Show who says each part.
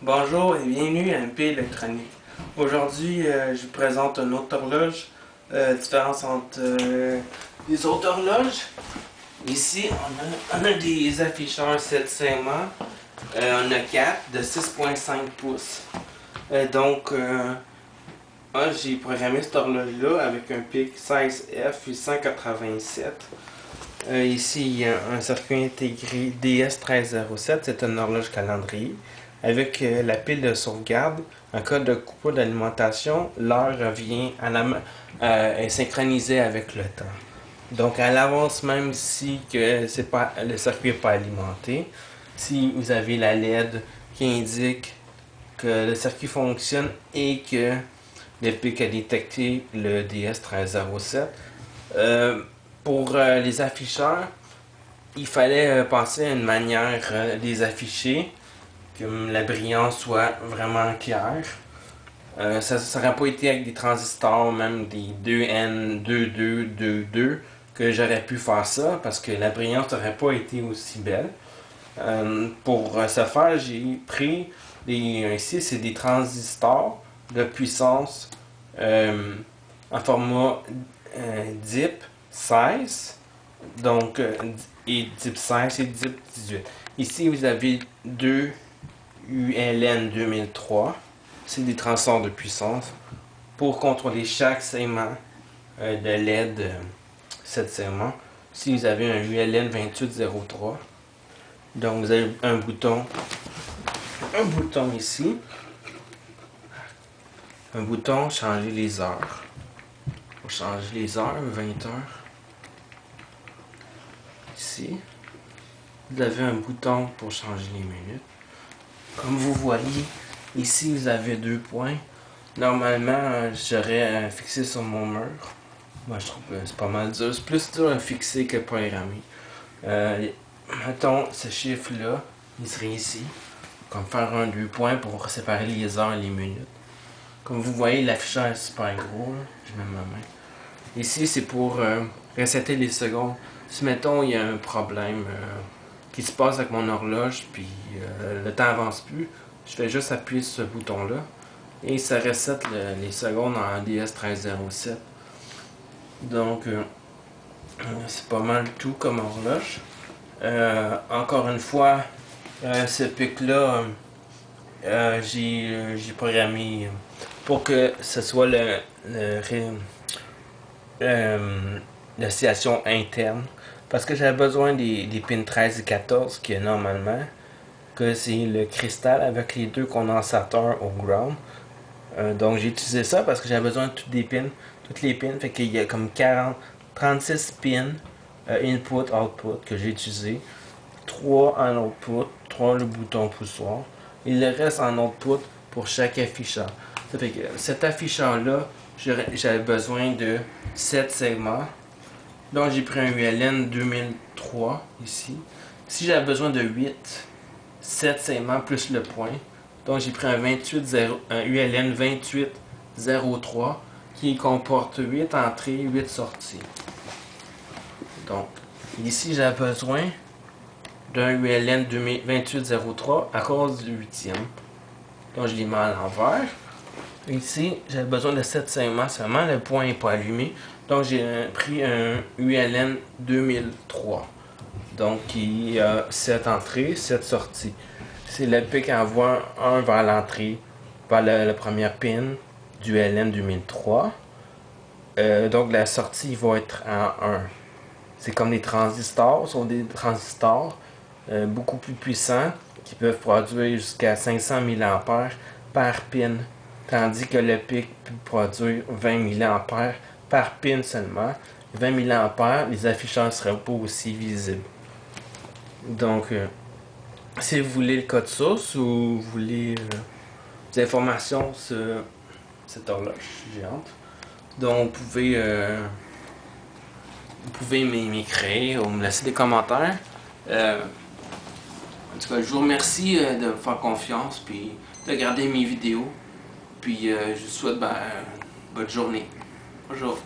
Speaker 1: Bonjour et bienvenue à MP Électronique. Aujourd'hui, je vous présente une autre horloge. Différence entre les autres horloges. Ici, on a des afficheurs 7 segments. On a 4 de 6,5 pouces. Moi, j'ai programmé cette horloge-là avec un PIC 16F 887. Ici, il y a un circuit intégré DS1307, c'est une horloge calendrier. Avec la pile de sauvegarde, en cas de coupure d'alimentation, l'heure revient est synchronisée avec le temps. Donc, elle avance même si que le circuit n'est pas alimenté. Si vous avez la LED qui indique que le circuit fonctionne et que le PIC a détecté le DS1307. Pour les afficheurs, il fallait penser à une manière de les afficher, que la brillance soit vraiment claire. Ça n'aurait pas été avec des transistors, même des 2N2222, que j'aurais pu faire ça, parce que la brillance n'aurait pas été aussi belle. Pour ce faire, j'ai pris ici, c'est des transistors de puissance en format DIP 16, donc et DIP 16 et DIP 18. Ici, vous avez deux ULN 2003, c'est des transistors de puissance pour contrôler chaque segment de LED 7 segments. Si vous avez un ULN 2803, donc vous avez un bouton ici, un bouton changer les heures. Pour changer les heures, 20 heures. Ici, vous avez un bouton pour changer les minutes. Comme vous voyez, ici vous avez deux points. Normalement, j'aurais fixé sur mon mur. Moi, je trouve que c'est pas mal dur. C'est plus dur à fixer que programmer. Mettons ce chiffre-là, il serait ici. Comme faire un deux points pour séparer les heures et les minutes. Comme vous voyez, l'afficheur est super gros. Là. Je mets ma main. Ici, c'est pour resetter les secondes. Si, mettons, il y a un problème qui se passe avec mon horloge, puis le temps avance plus, je fais juste appuyer sur ce bouton-là, et ça reset les secondes en DS1307. Donc, c'est pas mal tout comme horloge. Encore une fois, ce pic-là, j'ai programmé pour que ce soit l'oscillation interne, parce que j'avais besoin des pins 13 et 14 qui est normalement, que c'est le cristal avec les deux condensateurs au ground. Donc j'ai utilisé ça parce que j'avais besoin de toutes les pins, fait qu'il y a comme 36 pins input output que j'ai utilisé, 3 en output, 3 le bouton poussoir, et le reste en output pour chaque afficheur. Ça fait que cet afficheur là, j'avais besoin de 7 segments. Donc j'ai pris un ULN 2003 ici. Si j'avais besoin de 7 segments plus le point. Donc j'ai pris un ULN 2803 qui comporte 8 entrées, 8 sorties. Donc ici j'ai besoin d'un ULN 2803 à cause du 8e. Donc je l'ai mis à l'envers. Ici, j'avais besoin de 7 segments seulement, le point n'est pas allumé. Donc j'ai pris un ULN 2003. Donc il y a 7 entrées, 7 sorties. C'est le pic envoie un vers l'entrée, vers la première pin du ULN 2003. Donc la sortie va être en 1. C'est comme des transistors, ce sont des transistors beaucoup plus puissants qui peuvent produire jusqu'à 500 mA par pin. Tandis que le pic peut produire 20 mA par pin seulement. 20 mA, les afficheurs ne seraient pas aussi visibles. Donc, si vous voulez le code source ou vous voulez des informations sur cette horloge géante, donc vous pouvez m'écrire ou me laisser des commentaires. En tout cas, je vous remercie de me faire confiance puis de regarder mes vidéos. Puis je vous souhaite bonne journée. Bonjour.